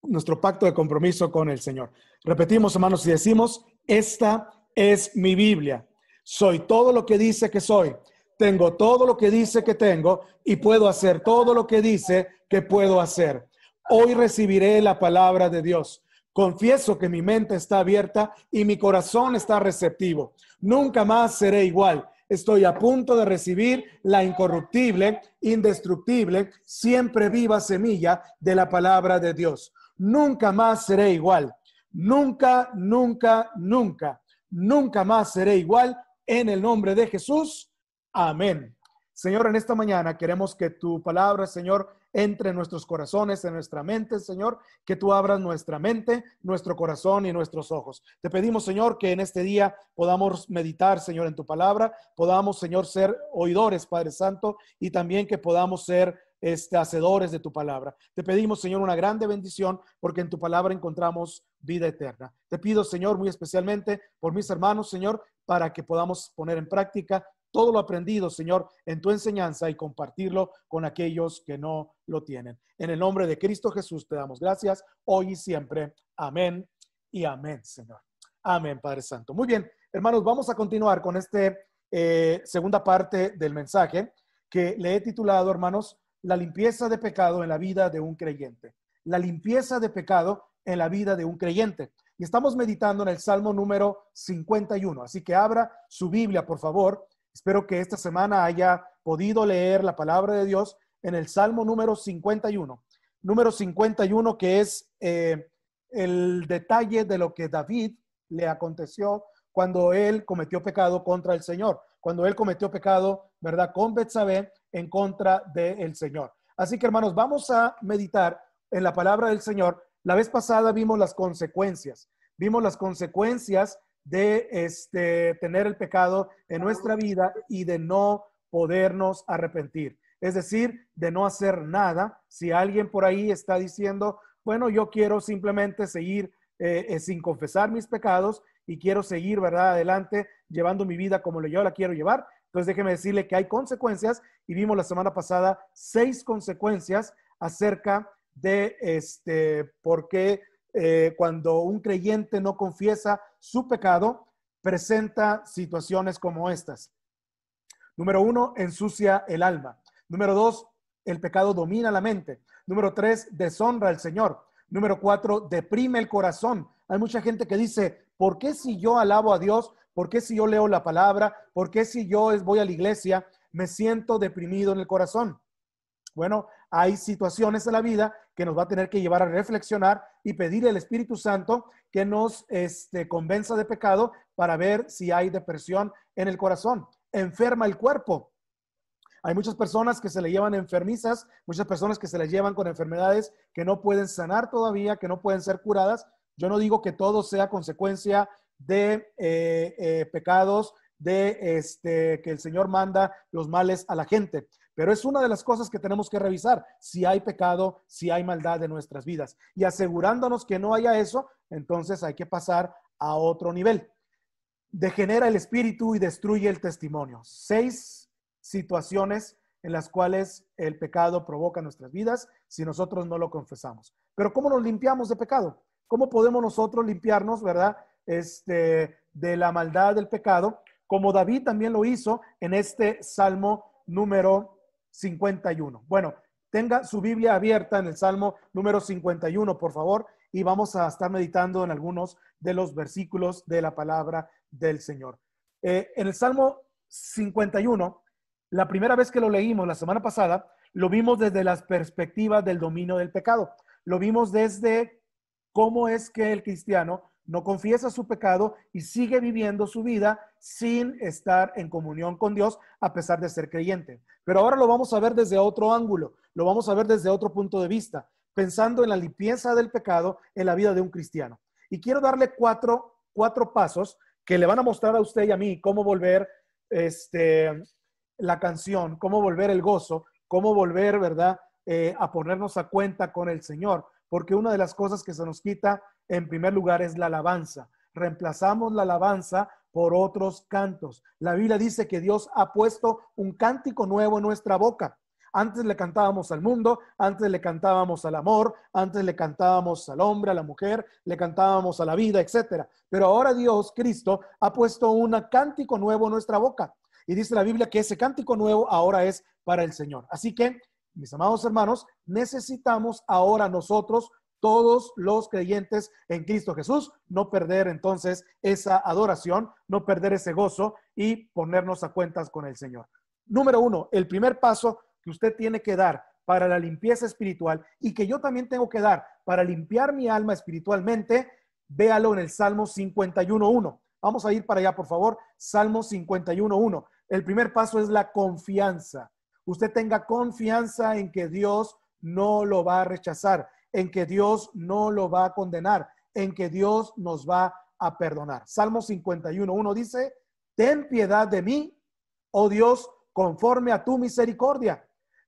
nuestro pacto de compromiso con el Señor. Repetimos, hermanos, y decimos, esta es mi Biblia. Soy todo lo que dice que soy. Tengo todo lo que dice que tengo y puedo hacer todo lo que dice que puedo hacer. Hoy recibiré la palabra de Dios. Confieso que mi mente está abierta y mi corazón está receptivo. Nunca más seré igual. Estoy a punto de recibir la incorruptible, indestructible, siempre viva semilla de la palabra de Dios. Nunca más seré igual. Nunca, nunca, nunca, nunca más seré igual en el nombre de Jesús. Amén. Señor, en esta mañana queremos que tu palabra, Señor, entre en nuestros corazones, en nuestra mente, Señor, que tú abras nuestra mente, nuestro corazón y nuestros ojos. Te pedimos, Señor, que en este día podamos meditar, Señor, en tu palabra, podamos, Señor, ser oidores, Padre Santo, y también que podamos ser hacedores de tu palabra. Te pedimos, Señor, una grande bendición, porque en tu palabra encontramos vida eterna. Te pido, Señor, muy especialmente por mis hermanos, Señor, para que podamos poner en práctica todo lo aprendido, Señor, en tu enseñanza y compartirlo con aquellos que no lo tienen. En el nombre de Cristo Jesús te damos gracias hoy y siempre. Amén y amén, Señor. Amén, Padre Santo. Muy bien, hermanos, vamos a continuar con segunda parte del mensaje que le he titulado, hermanos, la limpieza de pecado en la vida de un creyente. La limpieza de pecado en la vida de un creyente. Y estamos meditando en el Salmo número 51. Así que abra su Biblia, por favor. Espero que esta semana haya podido leer la palabra de Dios en el Salmo número 51. Número 51, que es el detalle de lo que David le aconteció cuando él cometió pecado contra el Señor. Cuando él cometió pecado, ¿verdad?, con Betsabé en contra del Señor. Así que, hermanos, vamos a meditar en la palabra del Señor. La vez pasada vimos las consecuencias. Vimos las consecuencias de tener el pecado en nuestra vida y de no podernos arrepentir. Es decir, de no hacer nada. Si alguien por ahí está diciendo, bueno, yo quiero simplemente seguir sin confesar mis pecados y quiero seguir, ¿verdad?, adelante, llevando mi vida como yo la quiero llevar. Entonces déjeme decirle que hay consecuencias y vimos la semana pasada 6 consecuencias acerca de por qué cuando un creyente no confiesa su pecado, presenta situaciones como estas. Número 1, ensucia el alma. Número 2, el pecado domina la mente. Número 3, deshonra al Señor. Número 4, deprime el corazón. Hay mucha gente que dice, ¿por qué si yo alabo a Dios? ¿Por qué si yo leo la palabra? ¿Por qué si yo voy a la iglesia me siento deprimido en el corazón? Bueno, hay situaciones en la vida que nos va a tener que llevar a reflexionar y pedir al Espíritu Santo que nos convenza de pecado para ver si hay depresión en el corazón. Enferma el cuerpo. Hay muchas personas que se le llevan enfermizas, muchas personas que se les llevan con enfermedades que no pueden sanar todavía, que no pueden ser curadas. Yo no digo que todo sea consecuencia de pecados, que el Señor manda los males a la gente. Pero es una de las cosas que tenemos que revisar, si hay pecado, si hay maldad en nuestras vidas. Y asegurándonos que no haya eso, entonces hay que pasar a otro nivel. Degenera el espíritu y destruye el testimonio. 6 situaciones en las cuales el pecado provoca nuestras vidas si nosotros no lo confesamos. Pero ¿cómo nos limpiamos de pecado? ¿Cómo podemos nosotros limpiarnos, verdad, de la maldad del pecado? Como David también lo hizo en este Salmo número 51. Bueno, tenga su Biblia abierta en el Salmo número 51, por favor, y vamos a estar meditando en algunos de los versículos de la palabra del Señor. En el Salmo 51, la primera vez que lo leímos la semana pasada, lo vimos desde las perspectivas del dominio del pecado. Lo vimos desde cómo es que el cristiano no confiesa su pecado y sigue viviendo su vida sin estar en comunión con Dios a pesar de ser creyente. Pero ahora lo vamos a ver desde otro ángulo, lo vamos a ver desde otro punto de vista, pensando en la limpieza del pecado en la vida de un cristiano. Y quiero darle cuatro pasos que le van a mostrar a usted y a mí cómo volver la canción, cómo volver el gozo, cómo volver, ¿verdad?, a ponernos a cuenta con el Señor. Porque una de las cosas que se nos quita en primer lugar es la alabanza. Reemplazamos la alabanza por otros cantos. La Biblia dice que Dios ha puesto un cántico nuevo en nuestra boca. Antes le cantábamos al mundo, antes le cantábamos al amor, antes le cantábamos al hombre, a la mujer, le cantábamos a la vida, etcétera. Pero ahora Dios, Cristo, ha puesto un cántico nuevo en nuestra boca. Y dice la Biblia que ese cántico nuevo ahora es para el Señor. Así que, mis amados hermanos, necesitamos ahora nosotros, todos los creyentes en Cristo Jesús, no perder entonces esa adoración, no perder ese gozo y ponernos a cuentas con el Señor. Número uno, el primer paso que usted tiene que dar para la limpieza espiritual y que yo también tengo que dar para limpiar mi alma espiritualmente, véalo en el Salmo 51:1. Vamos a ir para allá, por favor. Salmo 51:1. El primer paso es la confianza. Usted tenga confianza en que Dios no lo va a rechazar, en que Dios no lo va a condenar, en que Dios nos va a perdonar. Salmo 51:1 dice, ten piedad de mí, oh Dios, conforme a tu misericordia.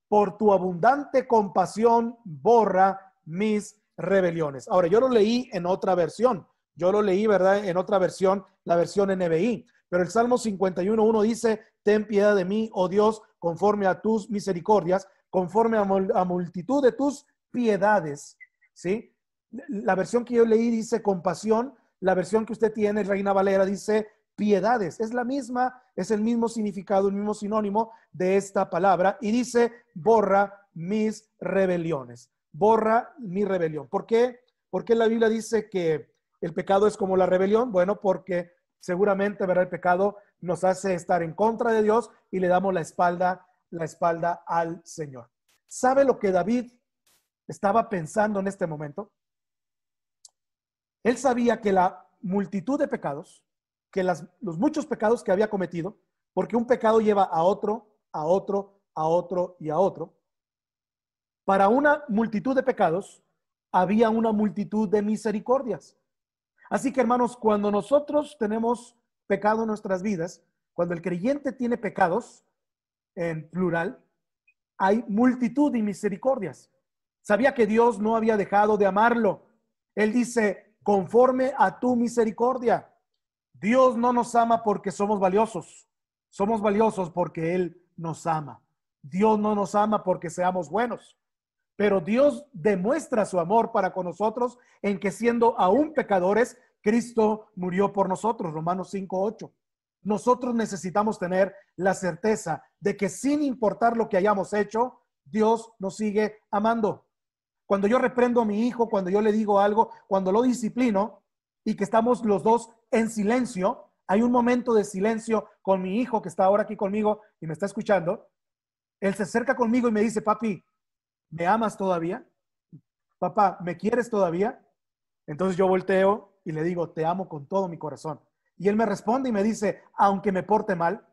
Por tu abundante compasión, borra mis rebeliones. Ahora, yo lo leí en otra versión. Yo lo leí, ¿verdad? En otra versión, la versión NBI. Pero el Salmo 51:1 dice, ten piedad de mí, oh Dios, conforme a tus misericordias, conforme a multitud de tus piedades. ¿Sí? La versión que yo leí dice compasión. La versión que usted tiene, Reina Valera, dice piedades. Es la misma, es el mismo significado, el mismo sinónimo de esta palabra. Y dice, borra mis rebeliones. Borra mi rebelión. ¿Por qué? ¿Por qué la Biblia dice que el pecado es como la rebelión? Bueno, porque seguramente, ¿verdad? El pecado nos hace estar en contra de Dios y le damos la espalda al Señor. ¿Sabe lo que David estaba pensando en este momento? Él sabía que la multitud de pecados, que los muchos pecados que había cometido, porque un pecado lleva a otro, a otro, a otro y a otro. Para una multitud de pecados, había una multitud de misericordias. Así que, hermanos, cuando nosotros tenemos pecado en nuestras vidas, cuando el creyente tiene pecados, en plural, hay multitud de misericordias. Sabía que Dios no había dejado de amarlo. Él dice, conforme a tu misericordia. Dios no nos ama porque somos valiosos. Somos valiosos porque Él nos ama. Dios no nos ama porque seamos buenos. Pero Dios demuestra su amor para con nosotros en que siendo aún pecadores, Cristo murió por nosotros. Romanos 5:8. Nosotros necesitamos tener la certeza de que sin importar lo que hayamos hecho, Dios nos sigue amando. Cuando yo reprendo a mi hijo, cuando yo le digo algo, cuando lo disciplino y que estamos los dos en silencio, hay un momento de silencio con mi hijo que está ahora aquí conmigo y me está escuchando. Él se acerca conmigo y me dice, papi, ¿me amas todavía? Papá, ¿me quieres todavía? Entonces yo volteo y le digo, te amo con todo mi corazón. Y él me responde y me dice, aunque me porte mal.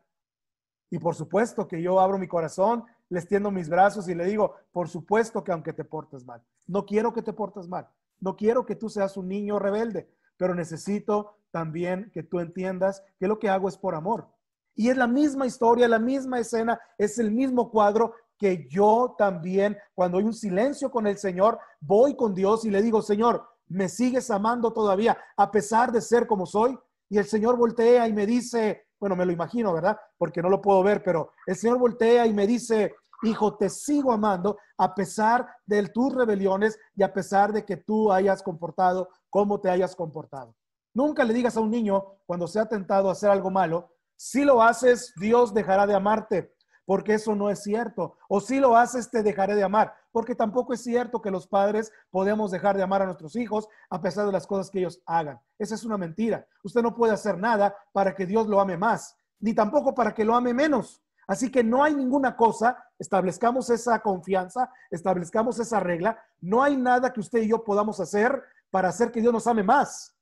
Y por supuesto que yo abro mi corazón, le extiendo mis brazos y le digo, por supuesto que aunque te portes mal. No quiero que te portes mal. No quiero que tú seas un niño rebelde, pero necesito también que tú entiendas que lo que hago es por amor. Y es la misma historia, la misma escena, es el mismo cuadro que yo también, cuando hay un silencio con el Señor, voy con Dios y le digo, Señor, ¿me sigues amando todavía a pesar de ser como soy? Y el Señor voltea y me dice, bueno, me lo imagino, ¿verdad? Porque no lo puedo ver, pero el Señor voltea y me dice, hijo, te sigo amando a pesar de tus rebeliones y a pesar de que tú hayas comportado como te hayas comportado. Nunca le digas a un niño cuando sea tentado a hacer algo malo, si lo haces, Dios dejará de amarte, porque eso no es cierto. O si lo haces, te dejaré de amar, porque tampoco es cierto que los padres podemos dejar de amar a nuestros hijos a pesar de las cosas que ellos hagan. Esa es una mentira. Usted no puede hacer nada para que Dios lo ame más, ni tampoco para que lo ame menos. Así que no hay ninguna cosa, establezcamos esa confianza, establezcamos esa regla. No hay nada que usted y yo podamos hacer para hacer que Dios nos ame más.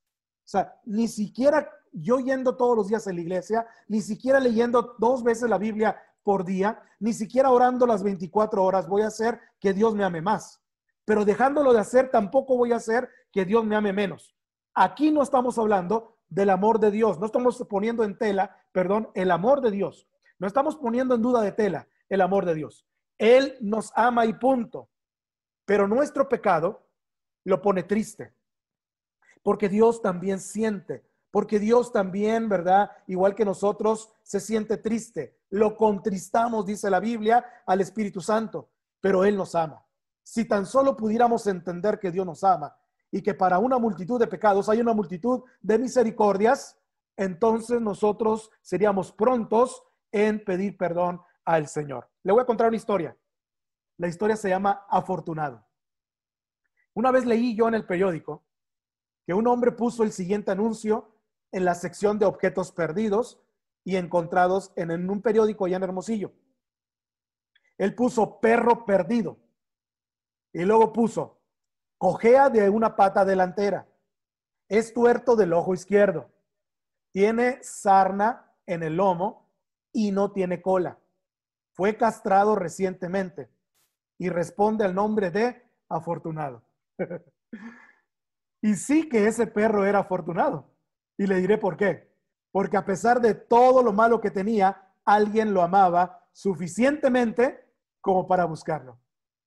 O sea, ni siquiera yo yendo todos los días a la iglesia, ni siquiera leyendo 2 veces la Biblia por día, ni siquiera orando las 24 horas voy a hacer que Dios me ame más. Pero dejándolo de hacer, tampoco voy a hacer que Dios me ame menos. Aquí no estamos hablando del amor de Dios, no estamos poniendo en tela, perdón, el amor de Dios. No estamos poniendo en duda de tela el amor de Dios. Él nos ama y punto. Pero nuestro pecado lo pone triste. Porque Dios también siente, porque Dios también, ¿verdad? Igual que nosotros, se siente triste. lo contristamos, dice la Biblia, al Espíritu Santo, pero Él nos ama. Si tan solo pudiéramos entender que Dios nos ama y que para una multitud de pecados hay una multitud de misericordias, entonces nosotros seríamos prontos en pedir perdón al Señor. Le voy a contar una historia. La historia se llama Afortunado. Una vez leí yo en el periódico que un hombre puso el siguiente anuncio en la sección de objetos perdidos y encontrados en un periódico allá en Hermosillo. Él puso perro perdido y luego puso cojea de una pata delantera, es tuerto del ojo izquierdo, tiene sarna en el lomo y no tiene cola, fue castrado recientemente y responde al nombre de Afortunado. Y sí que ese perro era afortunado. Y le diré por qué. Porque a pesar de todo lo malo que tenía, alguien lo amaba suficientemente como para buscarlo.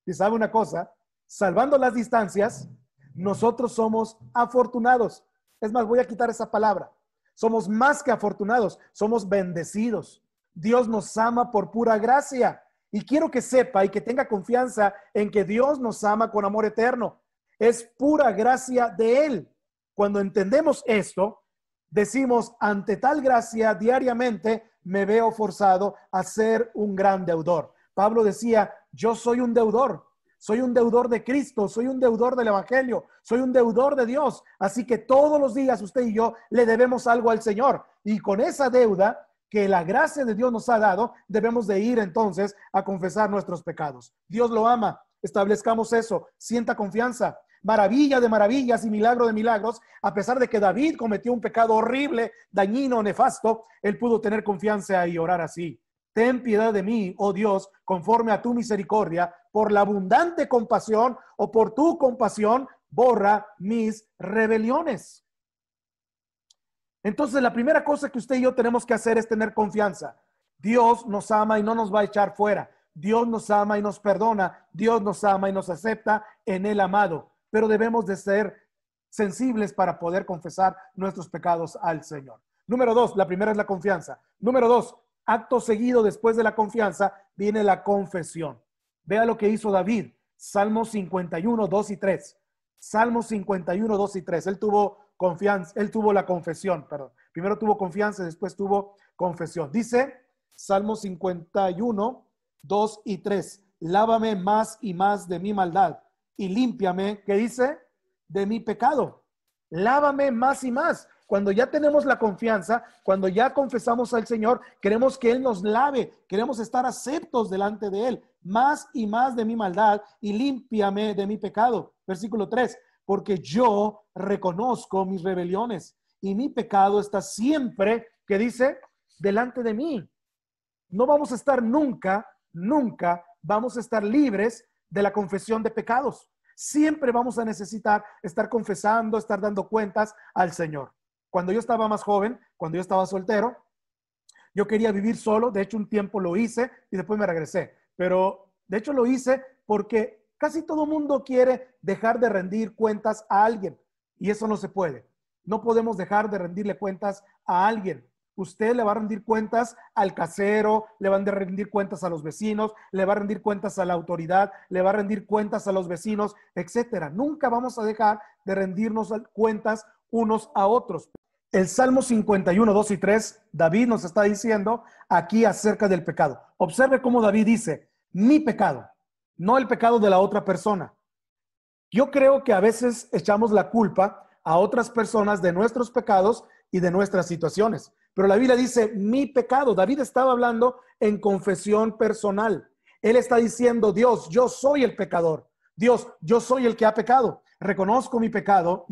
Y sabe una cosa, salvando las distancias, nosotros somos afortunados. Es más, voy a quitar esa palabra. Somos más que afortunados, somos bendecidos. Dios nos ama por pura gracia. Y quiero que sepa y que tenga confianza en que Dios nos ama con amor eterno. Es pura gracia de Él. Cuando entendemos esto, decimos, ante tal gracia, diariamente me veo forzado a ser un gran deudor. Pablo decía, yo soy un deudor de Cristo, soy un deudor del Evangelio, soy un deudor de Dios. Así que todos los días usted y yo le debemos algo al Señor. Y con esa deuda que la gracia de Dios nos ha dado, debemos de ir entonces a confesar nuestros pecados. Dios lo ama, establezcamos eso, sienta confianza. Maravilla de maravillas y milagro de milagros, a pesar de que David cometió un pecado horrible, dañino, nefasto, él pudo tener confianza y orar así. Ten piedad de mí, oh Dios, conforme a tu misericordia, por la abundante compasión o por tu compasión, borra mis rebeliones. Entonces, la primera cosa que usted y yo tenemos que hacer es tener confianza. Dios nos ama y no nos va a echar fuera. Dios nos ama y nos perdona. Dios nos ama y nos acepta en el amado. Pero debemos de ser sensibles para poder confesar nuestros pecados al Señor. Número 2, la primera es la confianza. Número 2, acto seguido después de la confianza viene la confesión. Vea lo que hizo David. Salmos 51, 2 y 3. Salmos 51, 2 y 3. Él tuvo confianza, él tuvo la confesión, perdón. Primero tuvo confianza y después tuvo confesión. Dice Salmos 51, 2 y 3. Lávame más y más de mi maldad y límpiame, ¿qué dice? De mi pecado. Lávame más y más. Cuando ya tenemos la confianza, cuando ya confesamos al Señor, queremos que Él nos lave, queremos estar aceptos delante de Él. Más y más de mi maldad y límpiame de mi pecado. Versículo 3. Porque yo reconozco mis rebeliones y mi pecado está siempre, ¿qué dice? Delante de mí. No vamos a estar nunca vamos a estar libres de la confesión de pecados. Siempre vamos a necesitar estar confesando, estar dando cuentas al Señor. Cuando yo estaba más joven, cuando yo estaba soltero, yo quería vivir solo. De hecho, un tiempo lo hice y después me regresé. Pero de hecho lo hice porque casi todo mundo quiere dejar de rendir cuentas a alguien. Y eso no se puede. No podemos dejar de rendirle cuentas a alguien. Usted le va a rendir cuentas al casero, le van a rendir cuentas a los vecinos, le va a rendir cuentas a la autoridad, le va a rendir cuentas a los vecinos, etcétera. Nunca vamos a dejar de rendirnos cuentas unos a otros. El Salmo 51, 2 y 3, David nos está diciendo aquí acerca del pecado. Observe cómo David dice, mi pecado, no el pecado de la otra persona. Yo creo que a veces echamos la culpa a otras personas de nuestros pecados y de nuestras situaciones. Pero la Biblia dice, mi pecado. David estaba hablando en confesión personal. Él está diciendo, Dios, yo soy el pecador. Dios, yo soy el que ha pecado. Reconozco mi pecado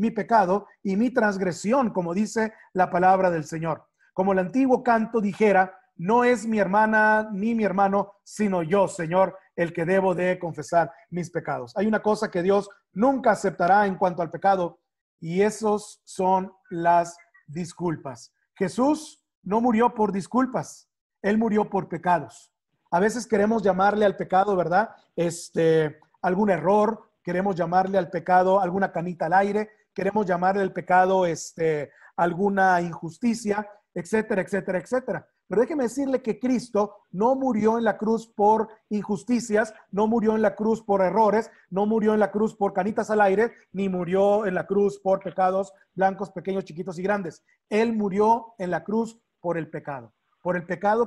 y mi transgresión, como dice la palabra del Señor. Como el antiguo canto dijera, no es mi hermana ni mi hermano, sino yo, Señor, el que debo de confesar mis pecados. Hay una cosa que Dios nunca aceptará en cuanto al pecado, y esos son las disculpas. Jesús no murió por disculpas, Él murió por pecados. A veces queremos llamarle al pecado, ¿verdad? Algún error, queremos llamarle al pecado alguna canita al aire, queremos llamarle al pecado alguna injusticia, etcétera, etcétera, etcétera. Pero déjeme decirle que Cristo no murió en la cruz por injusticias, no murió en la cruz por errores, no murió en la cruz por canitas al aire, ni murió en la cruz por pecados blancos, pequeños, chiquitos y grandes. Él murió en la cruz por el pecado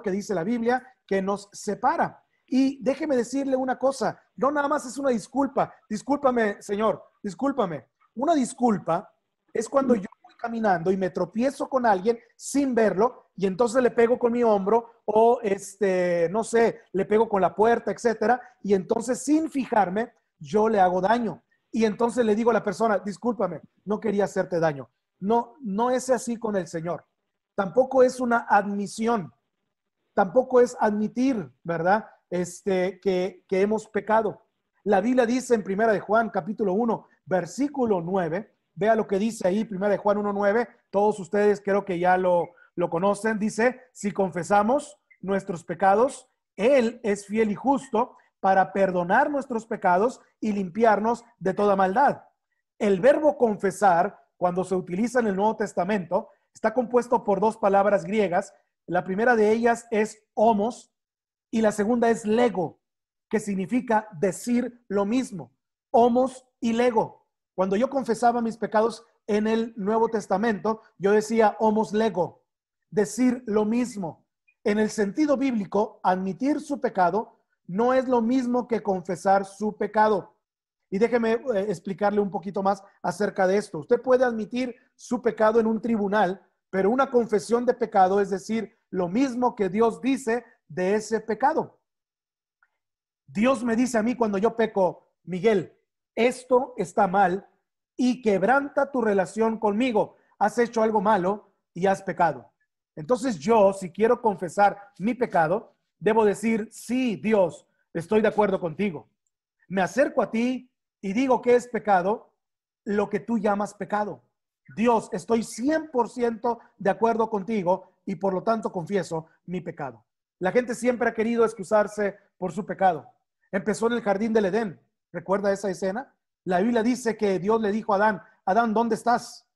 que dice la Biblia que nos separa. Y déjeme decirle una cosa, no nada más es una disculpa. Discúlpame, Señor, discúlpame. Una disculpa es cuando yo voy caminando y me tropiezo con alguien sin verlo y entonces le pego con mi hombro o no sé, le pego con la puerta, etcétera, y entonces sin fijarme yo le hago daño. Y entonces le digo a la persona, discúlpame, no quería hacerte daño. No, no es así con el Señor. Tampoco es una admisión. Tampoco es admitir, ¿verdad? Que hemos pecado. La Biblia dice en Primera de Juan, capítulo 1, versículo 9, vea lo que dice ahí, Primera de Juan 1:9, todos ustedes creo que ya lo conocen, dice, si confesamos nuestros pecados, Él es fiel y justo para perdonar nuestros pecados y limpiarnos de toda maldad. El verbo confesar, cuando se utiliza en el Nuevo Testamento, está compuesto por dos palabras griegas. La primera de ellas es homos y la segunda es lego, que significa decir lo mismo. Homos y lego. Cuando yo confesaba mis pecados en el Nuevo Testamento, yo decía homos lego, decir lo mismo. En el sentido bíblico, admitir su pecado no es lo mismo que confesar su pecado. Y déjeme explicarle un poquito más acerca de esto. Usted puede admitir su pecado en un tribunal, pero una confesión de pecado es decir lo mismo que Dios dice de ese pecado. Dios me dice a mí cuando yo peco, Miguel, esto está mal y quebranta tu relación conmigo. Has hecho algo malo y has pecado. Entonces yo, si quiero confesar mi pecado, debo decir, sí, Dios, estoy de acuerdo contigo. Me acerco a ti y digo que es pecado lo que tú llamas pecado. Dios, estoy 100% de acuerdo contigo y por lo tanto confieso mi pecado. La gente siempre ha querido excusarse por su pecado. Empezó en el jardín del Edén. ¿Recuerda esa escena? La Biblia dice que Dios le dijo a Adán, Adán, ¿dónde estás?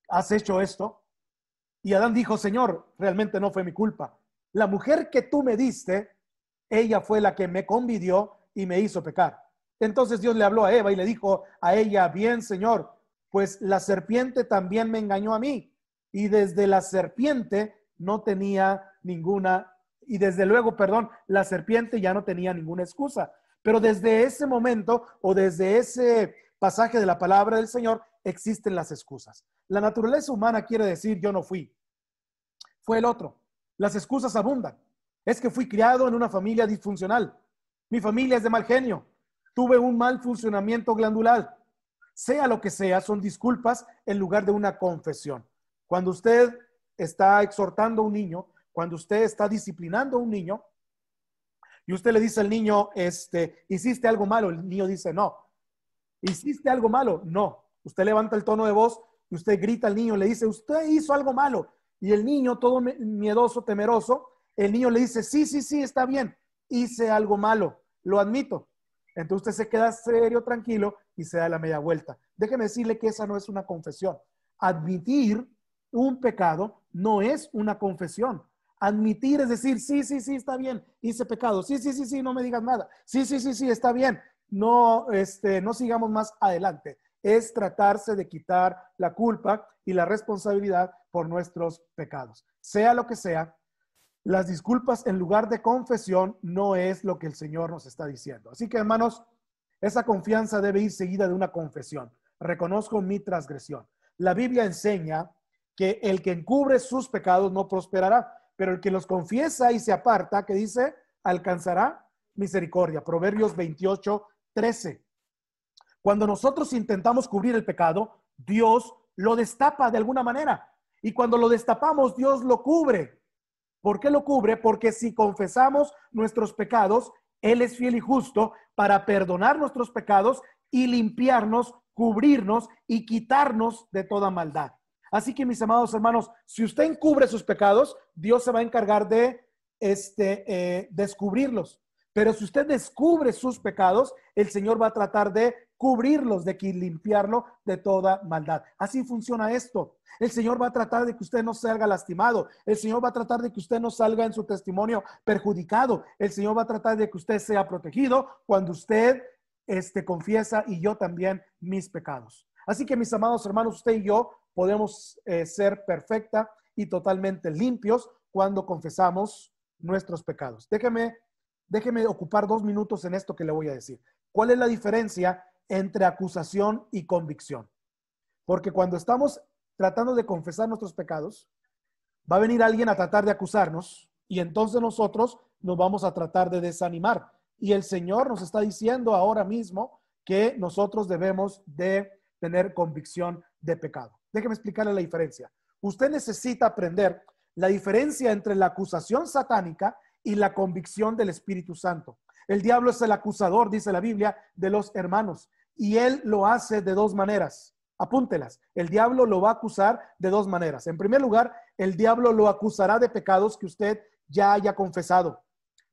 ¿Has hecho esto? Y Adán dijo, Señor, realmente no fue mi culpa. La mujer que tú me diste, ella fue la que me convidió y me hizo pecar. Entonces Dios le habló a Eva y le dijo a ella, bien, Señor, pues la serpiente también me engañó a mí. Y desde la serpiente no tenía ninguna, y desde luego, perdón, la serpiente ya no tenía ninguna excusa. Pero desde ese momento o desde ese pasaje de la palabra del Señor existen las excusas. La naturaleza humana quiere decir yo no fui, fue el otro. Las excusas abundan. Es que fui criado en una familia disfuncional. Mi familia es de mal genio. Tuve un mal funcionamiento glandular. Sea lo que sea, son disculpas en lugar de una confesión. Cuando usted está exhortando a un niño, cuando usted está disciplinando a un niño, y usted le dice al niño, ¿hiciste algo malo? El niño dice, no. ¿Hiciste algo malo? No. Usted levanta el tono de voz y usted grita al niño, le dice, usted hizo algo malo. Y el niño, todo miedoso, temeroso, el niño le dice, sí, sí, sí, está bien, hice algo malo, lo admito. Entonces usted se queda serio, tranquilo y se da la media vuelta. Déjeme decirle que esa no es una confesión. Admitir un pecado no es una confesión. Admitir es decir, sí, sí, sí, está bien, hice pecado. Sí, sí, sí, sí, no me digas nada. Sí, sí, sí, sí, está bien. No, no sigamos más adelante. Es tratarse de quitar la culpa y la responsabilidad por nuestros pecados. Sea lo que sea, las disculpas en lugar de confesión no es lo que el Señor nos está diciendo. Así que, hermanos, esa confianza debe ir seguida de una confesión. Reconozco mi transgresión. La Biblia enseña que el que encubre sus pecados no prosperará, pero el que los confiesa y se aparta, que dice, alcanzará misericordia. Proverbios 28:13. Cuando nosotros intentamos cubrir el pecado, Dios lo destapa de alguna manera. Y cuando lo destapamos, Dios lo cubre. ¿Por qué lo cubre? Porque si confesamos nuestros pecados, Él es fiel y justo para perdonar nuestros pecados y limpiarnos, cubrirnos y quitarnos de toda maldad. Así que, mis amados hermanos, si usted encubre sus pecados, Dios se va a encargar de descubrirlos. Pero si usted descubre sus pecados, el Señor va a tratar de cubrirlos, de que limpiarlo de toda maldad. Así funciona esto. El Señor va a tratar de que usted no salga lastimado. El Señor va a tratar de que usted no salga en su testimonio perjudicado. El Señor va a tratar de que usted sea protegido cuando usted confiesa, y yo también, mis pecados. Así que, mis amados hermanos, usted y yo podemos ser perfecta y totalmente limpios cuando confesamos nuestros pecados. Déjeme ocupar 2 minutos en esto que le voy a decir. ¿Cuál es la diferencia entre acusación y convicción? Porque cuando estamos tratando de confesar nuestros pecados, va a venir alguien a tratar de acusarnos, y entonces nosotros nos vamos a tratar de desanimar. Y el Señor nos está diciendo ahora mismo que nosotros debemos de tener convicción de pecado. Déjeme explicarle la diferencia. Usted necesita aprender la diferencia entre la acusación satánica y la convicción del Espíritu Santo. El diablo es el acusador, dice la Biblia, de los hermanos, y él lo hace de 2 maneras. Apúntelas. El diablo lo va a acusar de 2 maneras. En primer lugar, el diablo lo acusará de pecados que usted ya haya confesado.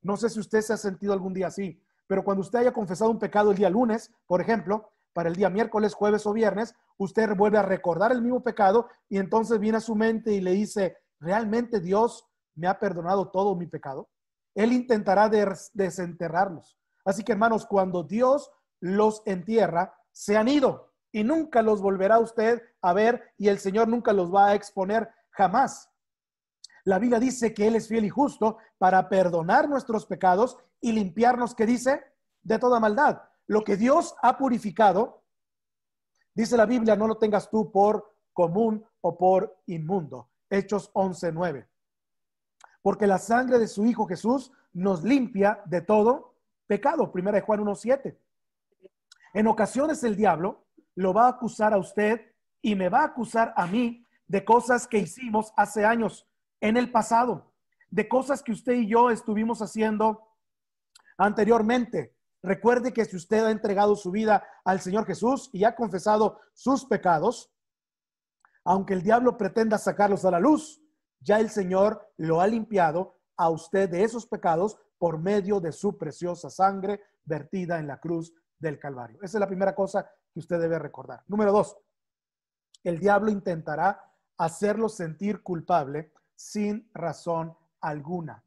No sé si usted se ha sentido algún día así, pero cuando usted haya confesado un pecado el día lunes, por ejemplo, para el día miércoles, jueves o viernes, usted vuelve a recordar el mismo pecado, y entonces viene a su mente y le dice, ¿realmente Dios me ha perdonado todo mi pecado? Él intentará desenterrarlos. Así que, hermanos, cuando Dios los entierra, se han ido y nunca los volverá usted a ver, y el Señor nunca los va a exponer jamás. La Biblia dice que Él es fiel y justo para perdonar nuestros pecados y limpiarnos, ¿qué dice? De toda maldad. Lo que Dios ha purificado, dice la Biblia, no lo tengas tú por común o por inmundo. Hechos 11:9. Porque la sangre de su Hijo Jesús nos limpia de todo pecado. Primera de Juan 1:7. En ocasiones el diablo lo va a acusar a usted y me va a acusar a mí de cosas que hicimos hace años, en el pasado, de cosas que usted y yo estuvimos haciendo anteriormente. Recuerde que si usted ha entregado su vida al Señor Jesús y ha confesado sus pecados, aunque el diablo pretenda sacarlos a la luz, ya el Señor lo ha limpiado a usted de esos pecados por medio de su preciosa sangre vertida en la cruz del Calvario. Esa es la primera cosa que usted debe recordar. Número 2, el diablo intentará hacerlo sentir culpable sin razón alguna.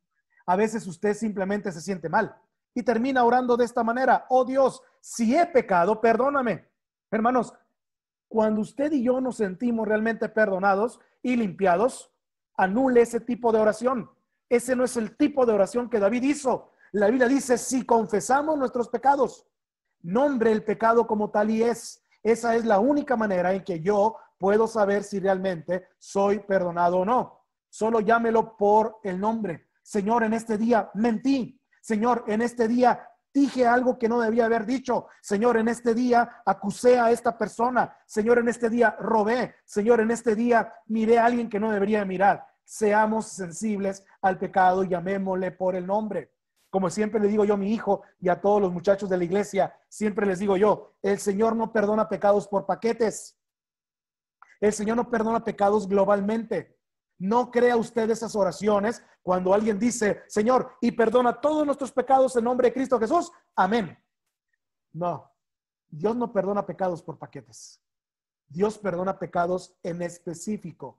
A veces usted simplemente se siente mal y termina orando de esta manera: oh Dios, si he pecado, perdóname. Hermanos, cuando usted y yo nos sentimos realmente perdonados y limpiados, anule ese tipo de oración. Ese no es el tipo de oración que David hizo. La Biblia dice, si confesamos nuestros pecados, nombre el pecado como tal y es. Esa es la única manera en que yo puedo saber si realmente soy perdonado o no. Solo llámelo por el nombre. Señor, en este día mentí. Señor, en este día dije algo que no debía haber dicho. Señor, en este día acusé a esta persona. Señor, en este día robé. Señor, en este día miré a alguien que no debería mirar. Seamos sensibles al pecado y llamémosle por el nombre. Como siempre le digo yo a mi hijo y a todos los muchachos de la iglesia, siempre les digo yo, el Señor no perdona pecados por paquetes. El Señor no perdona pecados globalmente. No crea usted esas oraciones cuando alguien dice, Señor, y perdona todos nuestros pecados en nombre de Cristo Jesús. Amén. No, Dios no perdona pecados por paquetes. Dios perdona pecados en específico.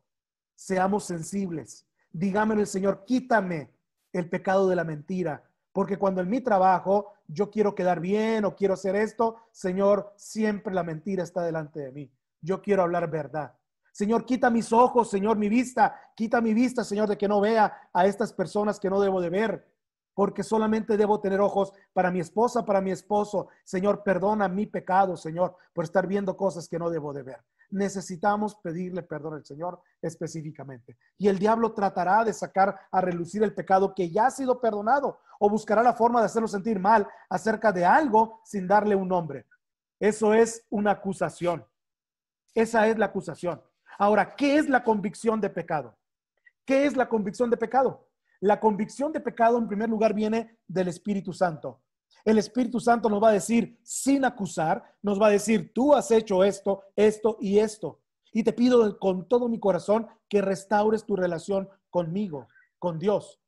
Seamos sensibles. Dígamelo el Señor, quítame el pecado de la mentira. Porque cuando en mi trabajo yo quiero quedar bien o quiero hacer esto, Señor, siempre la mentira está delante de mí. Yo quiero hablar verdad. Señor, quita mis ojos, Señor, mi vista. Quita mi vista, Señor, de que no vea a estas personas que no debo de ver. Porque solamente debo tener ojos para mi esposa, para mi esposo. Señor, perdona mi pecado, Señor, por estar viendo cosas que no debo de ver. Necesitamos pedirle perdón al Señor específicamente. Y el diablo tratará de sacar a relucir el pecado que ya ha sido perdonado, o buscará la forma de hacerlo sentir mal acerca de algo sin darle un nombre. Eso es una acusación. Esa es la acusación. Ahora, ¿qué es la convicción de pecado? ¿Qué es la convicción de pecado? La convicción de pecado, en primer lugar, viene del Espíritu Santo. El Espíritu Santo nos va a decir, sin acusar, nos va a decir, tú has hecho esto, esto y esto. Y te pido con todo mi corazón que restaures tu relación conmigo, con Dios.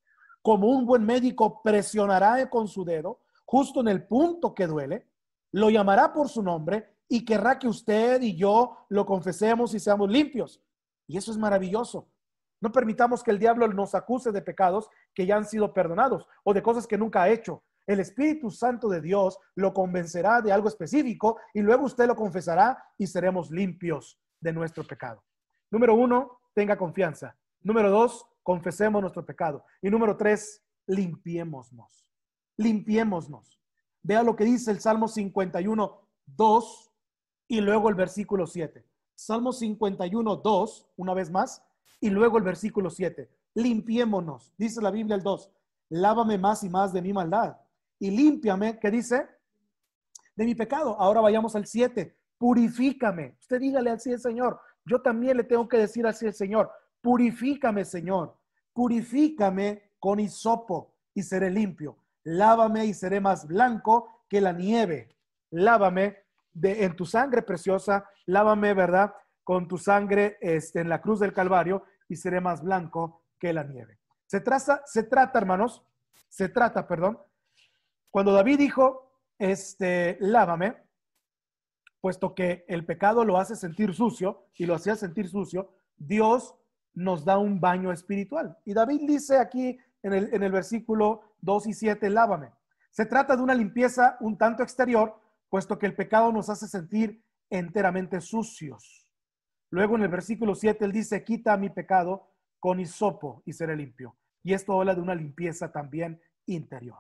Como un buen médico presionará con su dedo, justo en el punto que duele, lo llamará por su nombre y querrá que usted y yo lo confesemos y seamos limpios. Y eso es maravilloso. No permitamos que el diablo nos acuse de pecados que ya han sido perdonados o de cosas que nunca ha hecho. El Espíritu Santo de Dios lo convencerá de algo específico y luego usted lo confesará y seremos limpios de nuestro pecado. Número 1, tenga confianza. Número 2, confesemos nuestro pecado. Y número 3, limpiémonos. Limpiémonos. Vea lo que dice el Salmo 51, 2 y luego el versículo 7. Salmo 51, 2, una vez más, y luego el versículo 7. Limpiémonos. Dice la Biblia el 2. Lávame más y más de mi maldad. Y límpiame, ¿qué dice? De mi pecado. Ahora vayamos al 7. Purifícame. Usted dígale así al Señor. Yo también le tengo que decir así al Señor. Purifícame, Señor. Purifícame con hisopo y seré limpio. Lávame y seré más blanco que la nieve. Lávame en tu sangre preciosa. Lávame, ¿verdad? Con tu sangre en la cruz del Calvario y seré más blanco que la nieve. Se trata, hermanos, cuando David dijo, lávame, puesto que el pecado lo hace sentir sucio y lo hacía sentir sucio, Dios nos da un baño espiritual. Y David dice aquí en el versículo 2 y 7, lávame. Se trata de una limpieza un tanto exterior, puesto que el pecado nos hace sentir enteramente sucios. Luego en el versículo 7 él dice, quita mi pecado con hisopo y seré limpio. Y esto habla de una limpieza también interior.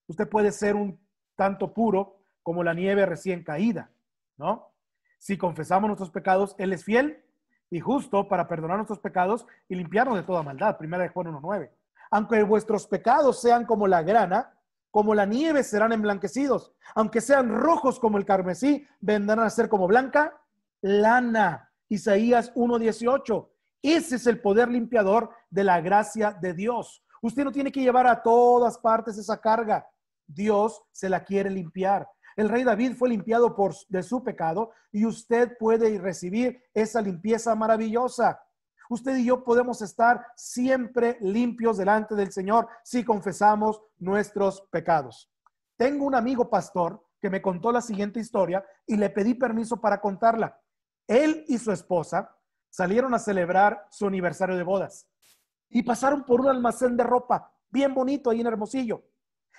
Usted puede ser un tanto puro como la nieve recién caída, ¿no? Si confesamos nuestros pecados, Él es fiel y justo para perdonar nuestros pecados y limpiarnos de toda maldad. Primera de Juan 1:9. Aunque vuestros pecados sean como la grana, como la nieve serán emblanquecidos. Aunque sean rojos como el carmesí, vendrán a ser como blanca lana. Isaías 1:18. Ese es el poder limpiador de la gracia de Dios. Usted no tiene que llevar a todas partes esa carga. Dios se la quiere limpiar. El rey David fue limpiado de su pecado y usted puede recibir esa limpieza maravillosa. Usted y yo podemos estar siempre limpios delante del Señor si confesamos nuestros pecados. Tengo un amigo pastor que me contó la siguiente historia y le pedí permiso para contarla. Él y su esposa salieron a celebrar su aniversario de bodas y pasaron por un almacén de ropa bien bonito ahí en Hermosillo.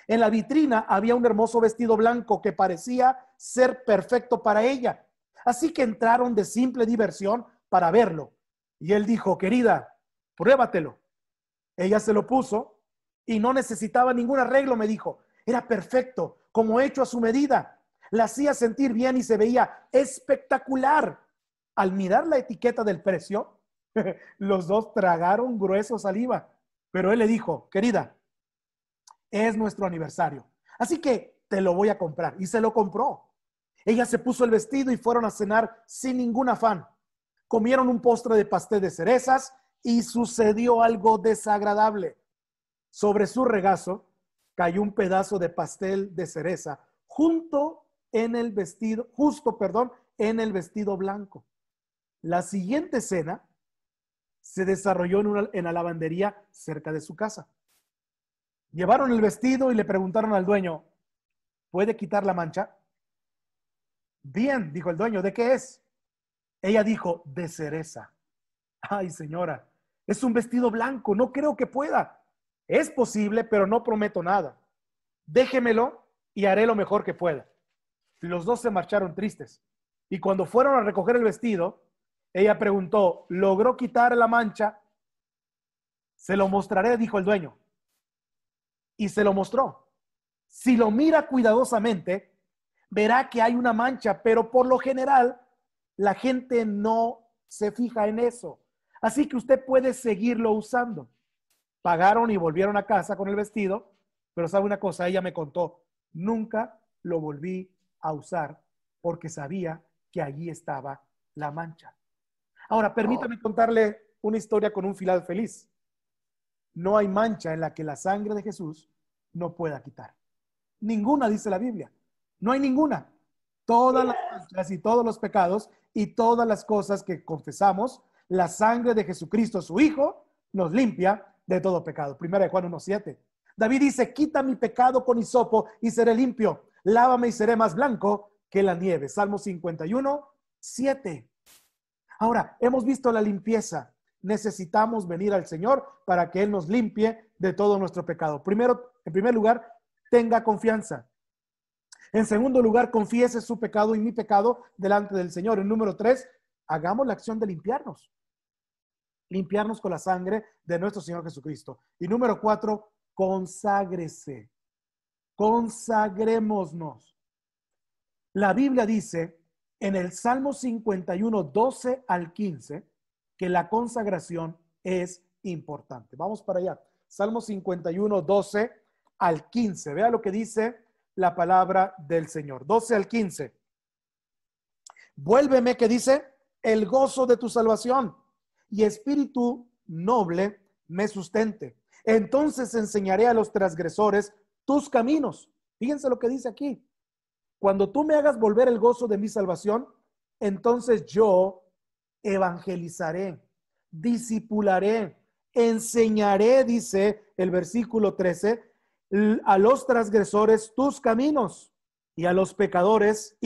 En la vitrina había un hermoso vestido blanco que parecía ser perfecto para ella. Así que entraron de simple diversión para verlo. Y él dijo, querida, pruébatelo. Ella se lo puso y no necesitaba ningún arreglo, me dijo. Era perfecto, como hecho a su medida. La hacía sentir bien y se veía espectacular. Al mirar la etiqueta del precio, los dos tragaron grueso saliva. Pero él le dijo, querida, es nuestro aniversario, así que te lo voy a comprar. Y se lo compró. Ella se puso el vestido y fueron a cenar sin ningún afán. Comieron un postre de pastel de cerezas y sucedió algo desagradable. Sobre su regazo cayó un pedazo de pastel de cereza justo en el vestido blanco. La siguiente cena se desarrolló en la lavandería cerca de su casa. Llevaron el vestido y le preguntaron al dueño, ¿puede quitar la mancha? Bien, dijo el dueño, ¿de qué es? Ella dijo, de cereza. Ay, señora, es un vestido blanco, no creo que pueda. Es posible, pero no prometo nada. Déjemelo y haré lo mejor que pueda. Los dos se marcharon tristes. Y cuando fueron a recoger el vestido, ella preguntó, ¿logró quitar la mancha? Se lo mostraré, dijo el dueño. Y se lo mostró. Si lo mira cuidadosamente, verá que hay una mancha, pero por lo general la gente no se fija en eso. Así que usted puede seguirlo usando. Pagaron y volvieron a casa con el vestido, pero sabe una cosa, ella me contó, nunca lo volví a usar porque sabía que allí estaba la mancha. Ahora, permítame contarle una historia con un final feliz. No hay mancha en la que la sangre de Jesús no pueda quitar. Ninguna, dice la Biblia. No hay ninguna. Todas las manchas y todos los pecados y todas las cosas que confesamos, la sangre de Jesucristo, su Hijo, nos limpia de todo pecado. Primera de Juan 1:7. David dice, quita mi pecado con hisopo y seré limpio. Lávame y seré más blanco que la nieve. Salmo 51, 7. Ahora, hemos visto la limpieza. Necesitamos venir al Señor para que Él nos limpie de todo nuestro pecado. En primer lugar, tenga confianza. En segundo lugar, confiese su pecado y mi pecado delante del Señor. En número 3, hagamos la acción de limpiarnos. Limpiarnos con la sangre de nuestro Señor Jesucristo. Y número 4, conságrese. Consagrémonos. La Biblia dice en el Salmo 51, 12 al 15, que la consagración es importante. Vamos para allá. Salmo 51, 12 al 15. Vea lo que dice la palabra del Señor. 12 al 15. Vuélveme, que dice, el gozo de tu salvación y espíritu noble me sustente. Entonces enseñaré a los transgresores tus caminos. Fíjense lo que dice aquí. Cuando tú me hagas volver el gozo de mi salvación, entonces yo evangelizaré, discipularé, enseñaré, dice el versículo 13, a los transgresores tus caminos y a los pecadores,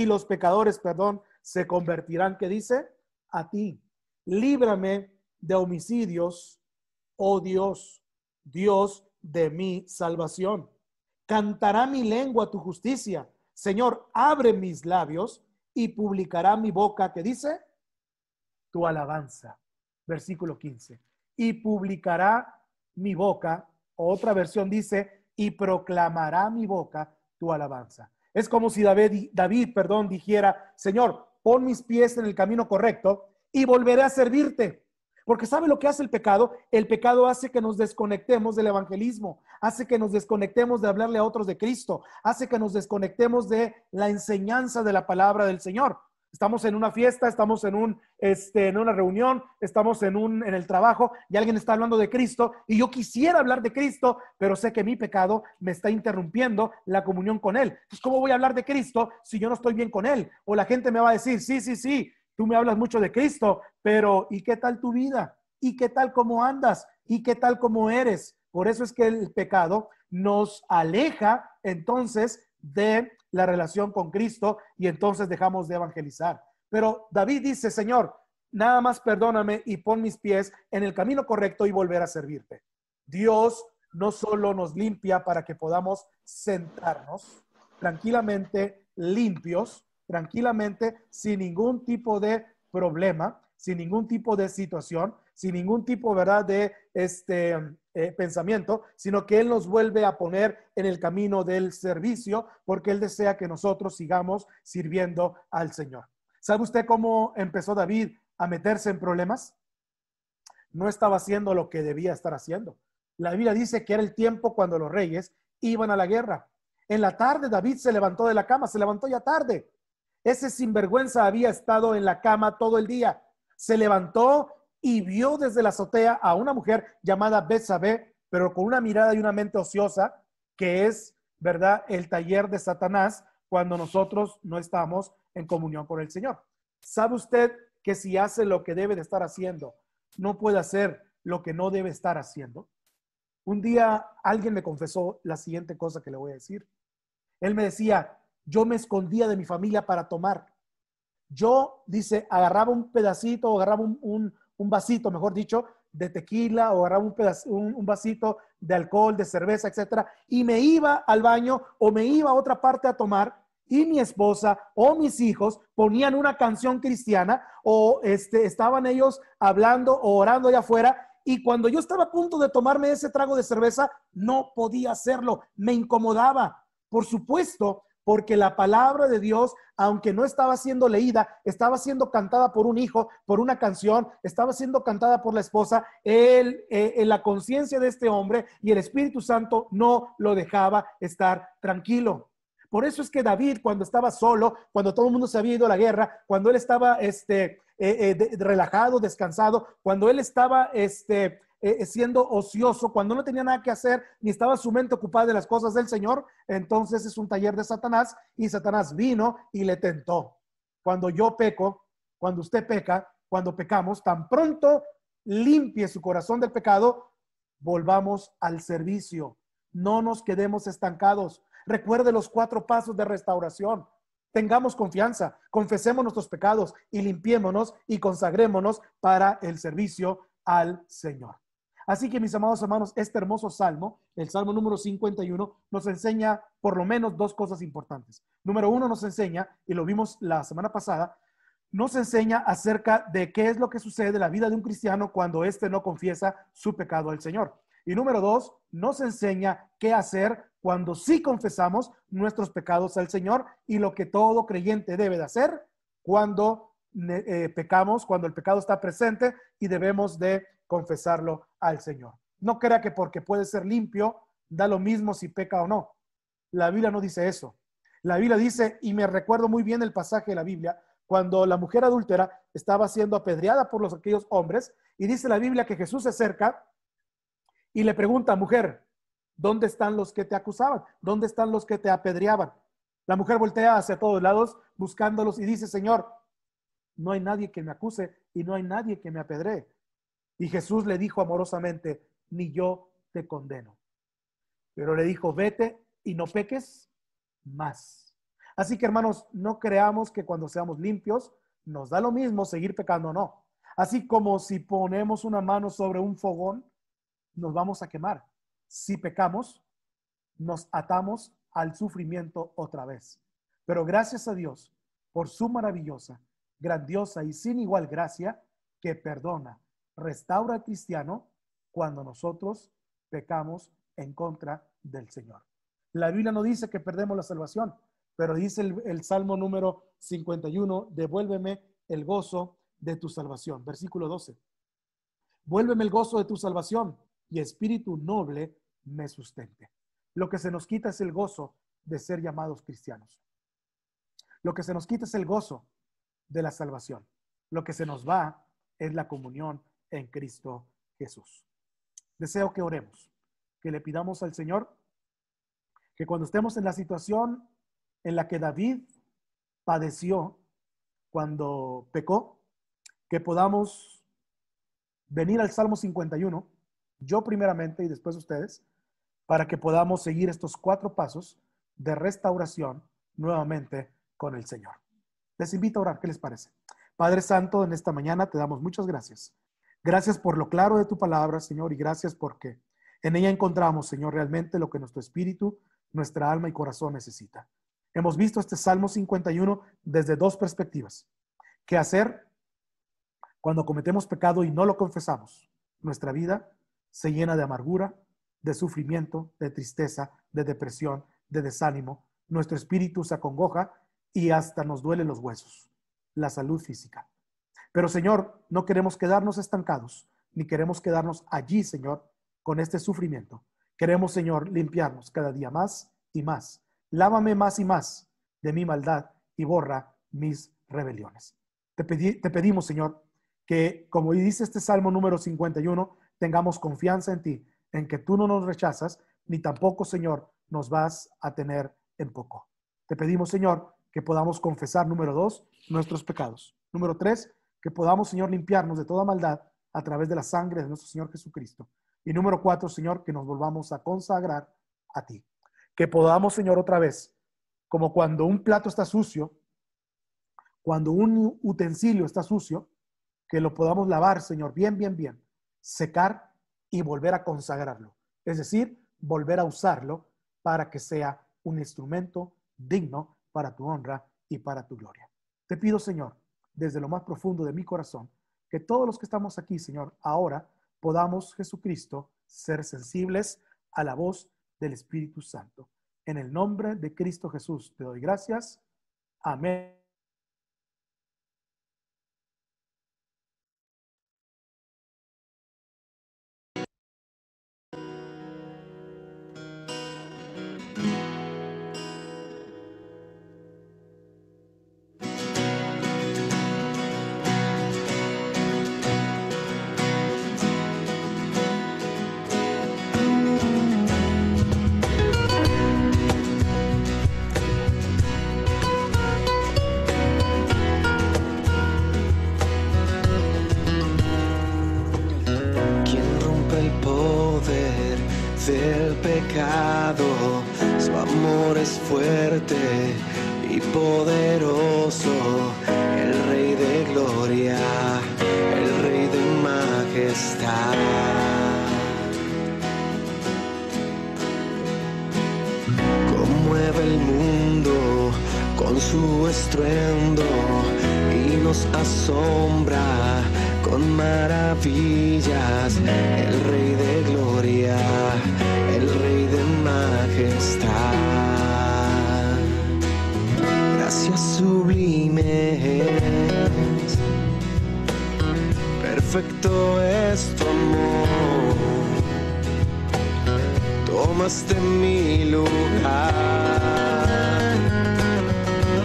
se convertirán, ¿qué dice? A ti. Líbrame de homicidios, oh Dios, Dios de mi salvación. Cantará mi lengua tu justicia. Señor, abre mis labios y publicará mi boca, ¿qué dice? Tu alabanza. Versículo 15. Y publicará mi boca, otra versión dice, y proclamará mi boca tu alabanza. Es como si David, dijera, Señor, pon mis pies en el camino correcto y volveré a servirte. Porque ¿sabe lo que hace el pecado? El pecado hace que nos desconectemos del evangelismo, hace que nos desconectemos de hablarle a otros de Cristo, hace que nos desconectemos de la enseñanza de la palabra del Señor. Estamos en una fiesta, estamos en una reunión, estamos en el trabajo y alguien está hablando de Cristo y yo quisiera hablar de Cristo, pero sé que mi pecado me está interrumpiendo la comunión con Él. Entonces, ¿cómo voy a hablar de Cristo si yo no estoy bien con Él? O la gente me va a decir, sí, tú me hablas mucho de Cristo, pero ¿y qué tal tu vida? ¿Y qué tal cómo andas? ¿Y qué tal cómo eres? Por eso es que el pecado nos aleja entonces de la relación con Cristo y entonces dejamos de evangelizar. Pero David dice, Señor, nada más perdóname y pon mis pies en el camino correcto y volver a servirte. Dios no solo nos limpia para que podamos sentarnos tranquilamente, limpios, tranquilamente, sin ningún tipo de problema, sin ningún tipo de situación, sin ningún tipo, ¿verdad?, de pensamiento, sino que Él nos vuelve a poner en el camino del servicio, porque Él desea que nosotros sigamos sirviendo al Señor. ¿Sabe usted cómo empezó David a meterse en problemas? No estaba haciendo lo que debía estar haciendo. La Biblia dice que era el tiempo cuando los reyes iban a la guerra. En la tarde David se levantó de la cama, se levantó ya tarde. Ese sinvergüenza había estado en la cama todo el día. Se levantó y vio desde la azotea a una mujer llamada Betsabé, pero con una mirada y una mente ociosa, que es, ¿verdad?, el taller de Satanás cuando nosotros no estamos en comunión con el Señor. ¿Sabe usted que si hace lo que debe de estar haciendo, no puede hacer lo que no debe estar haciendo? Un día alguien me confesó la siguiente cosa que le voy a decir. Él me decía, yo me escondía de mi familia para tomar. Yo, dice, agarraba un pedacito, o agarraba un vasito, mejor dicho, de tequila, o agarraba un vasito de alcohol, de cerveza, etcétera, y me iba al baño o me iba a otra parte a tomar, y mi esposa o mis hijos ponían una canción cristiana o estaban ellos hablando o orando allá afuera, y cuando yo estaba a punto de tomarme ese trago de cerveza, no podía hacerlo, me incomodaba. Por supuesto, porque la palabra de Dios, aunque no estaba siendo leída, estaba siendo cantada por un hijo, por una canción, estaba siendo cantada por la esposa, la conciencia de este hombre y el Espíritu Santo no lo dejaba estar tranquilo. Por eso es que David, cuando estaba solo, cuando todo el mundo se había ido a la guerra, cuando él estaba relajado, descansado, cuando él estaba siendo ocioso, cuando no tenía nada que hacer, ni estaba su mente ocupada de las cosas del Señor, entonces es un taller de Satanás, y Satanás vino y le tentó. Cuando yo peco, cuando usted peca, cuando pecamos, tan pronto limpie su corazón del pecado, volvamos al servicio. No nos quedemos estancados. Recuerde los 4 pasos de restauración. Tengamos confianza, confesemos nuestros pecados y limpiémonos y consagrémonos para el servicio al Señor. Así que, mis amados hermanos, este hermoso salmo, el salmo número 51, nos enseña por lo menos 2 cosas importantes. Número 1, nos enseña, y lo vimos la semana pasada, nos enseña acerca de qué es lo que sucede en la vida de un cristiano cuando éste no confiesa su pecado al Señor. Y número 2, nos enseña qué hacer cuando sí confesamos nuestros pecados al Señor y lo que todo creyente debe de hacer cuando pecamos, cuando el pecado está presente y debemos de confesarlo al Señor. No crea que porque puede ser limpio, da lo mismo si peca o no. La Biblia no dice eso. La Biblia dice, y me recuerdo muy bien el pasaje de la Biblia, cuando la mujer adúltera estaba siendo apedreada por aquellos hombres, y dice la Biblia que Jesús se acerca y le pregunta, mujer, ¿dónde están los que te acusaban? ¿Dónde están los que te apedreaban? La mujer voltea hacia todos lados buscándolos y dice, Señor, no hay nadie que me acuse y no hay nadie que me apedree. Y Jesús le dijo amorosamente, ni yo te condeno. Pero le dijo, vete y no peques más. Así que, hermanos, no creamos que cuando seamos limpios nos da lo mismo seguir pecando o no. Así como si ponemos una mano sobre un fogón, nos vamos a quemar. Si pecamos, nos atamos al sufrimiento otra vez. Pero gracias a Dios por su maravillosa, grandiosa y sin igual gracia que perdona, restaura al cristiano cuando nosotros pecamos en contra del Señor. La Biblia no dice que perdemos la salvación, pero dice el Salmo número 51, devuélveme el gozo de tu salvación. Versículo 12. Vuélveme el gozo de tu salvación y espíritu noble me sustente. Lo que se nos quita es el gozo de ser llamados cristianos. Lo que se nos quita es el gozo de la salvación. Lo que se nos va es la comunión en Cristo Jesús. Deseo que oremos, que le pidamos al Señor que cuando estemos en la situación en la que David padeció cuando pecó, que podamos venir al Salmo 51, yo primeramente y después ustedes, para que podamos seguir estos 4 pasos de restauración nuevamente con el Señor. Les invito a orar, ¿qué les parece? Padre Santo, en esta mañana te damos muchas gracias. Gracias por lo claro de tu palabra, Señor, y gracias porque en ella encontramos, Señor, realmente lo que nuestro espíritu, nuestra alma y corazón necesita. Hemos visto este Salmo 51 desde 2 perspectivas. ¿Qué hacer cuando cometemos pecado y no lo confesamos? Nuestra vida se llena de amargura, de sufrimiento, de tristeza, de depresión, de desánimo. Nuestro espíritu se acongoja y hasta nos duelen los huesos, la salud física. Pero, Señor, no queremos quedarnos estancados, ni queremos quedarnos allí, Señor, con este sufrimiento. Queremos, Señor, limpiarnos cada día más y más. Lávame más y más de mi maldad y borra mis rebeliones. Te pedimos, Señor, que, como dice este Salmo número 51, tengamos confianza en ti, en que tú no nos rechazas, ni tampoco, Señor, nos vas a tener en poco. Te pedimos, Señor, que podamos confesar, número 2, nuestros pecados. Número 3, que podamos, Señor, limpiarnos de toda maldad a través de la sangre de nuestro Señor Jesucristo. Y número 4, Señor, que nos volvamos a consagrar a ti. Que podamos, Señor, otra vez, como cuando un plato está sucio, cuando un utensilio está sucio, que lo podamos lavar, Señor, bien, secar y volver a consagrarlo. Es decir, volver a usarlo para que sea un instrumento digno para tu honra y para tu gloria. Te pido, Señor, desde lo más profundo de mi corazón, que todos los que estamos aquí, Señor, ahora podamos, Jesucristo, ser sensibles a la voz del Espíritu Santo. En el nombre de Cristo Jesús te doy gracias. Amén. fuerte y poderoso, el Rey de gloria, el Rey de majestad. Conmueve el mundo con su estruendo y nos asombra con maravillas, el Rey de gloria, el Rey de majestad. Gracias sublimes, perfecto es tu amor. Tomaste mi lugar,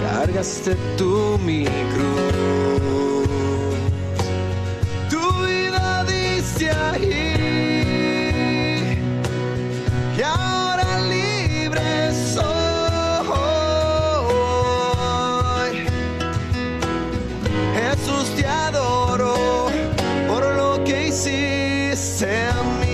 cargaste tú mi cruz. Tu vida diste ahí y ahora libre soy. Jesús, te adoro por lo que hiciste a mí.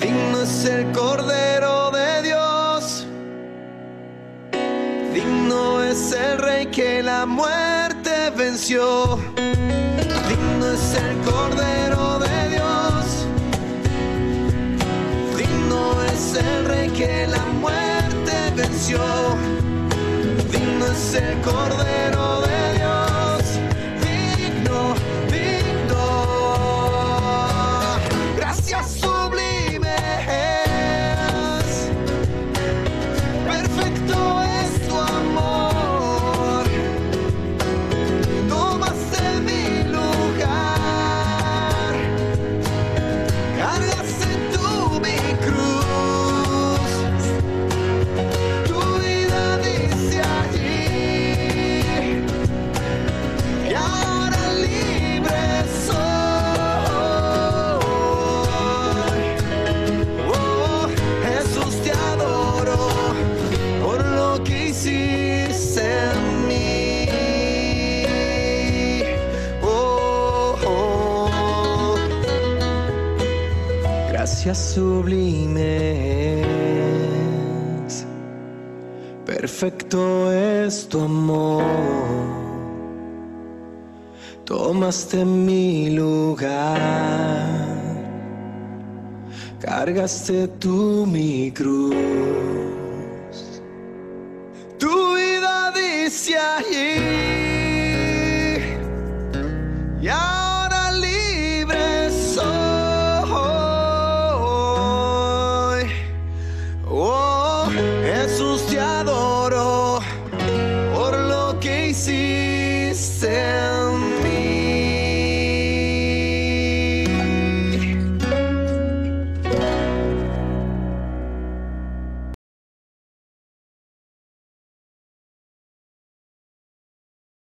Digno es el Cordero de Dios, digno es el Rey que la muerte venció. Digno es el Cordero de Dios, digno es el Rey que la muerte venció. Digno es el Cordero de Dios, digno, digno. Gracias sublimes, perfecto es tu amor. Tomaste mi lugar, cargaste tú mi cruz. Tu vida dice allí y ahora libre soy. Oh, Jesús, te adoro por lo que hiciste en mí. Oh, oh. Gracias sublimes, perfecto es tu amor. Tomaste mi lugar, cargaste tú mi cruz. Tu vida dice allí y ahora libre soy. Oh, Jesús, te adoro por lo que hiciste ser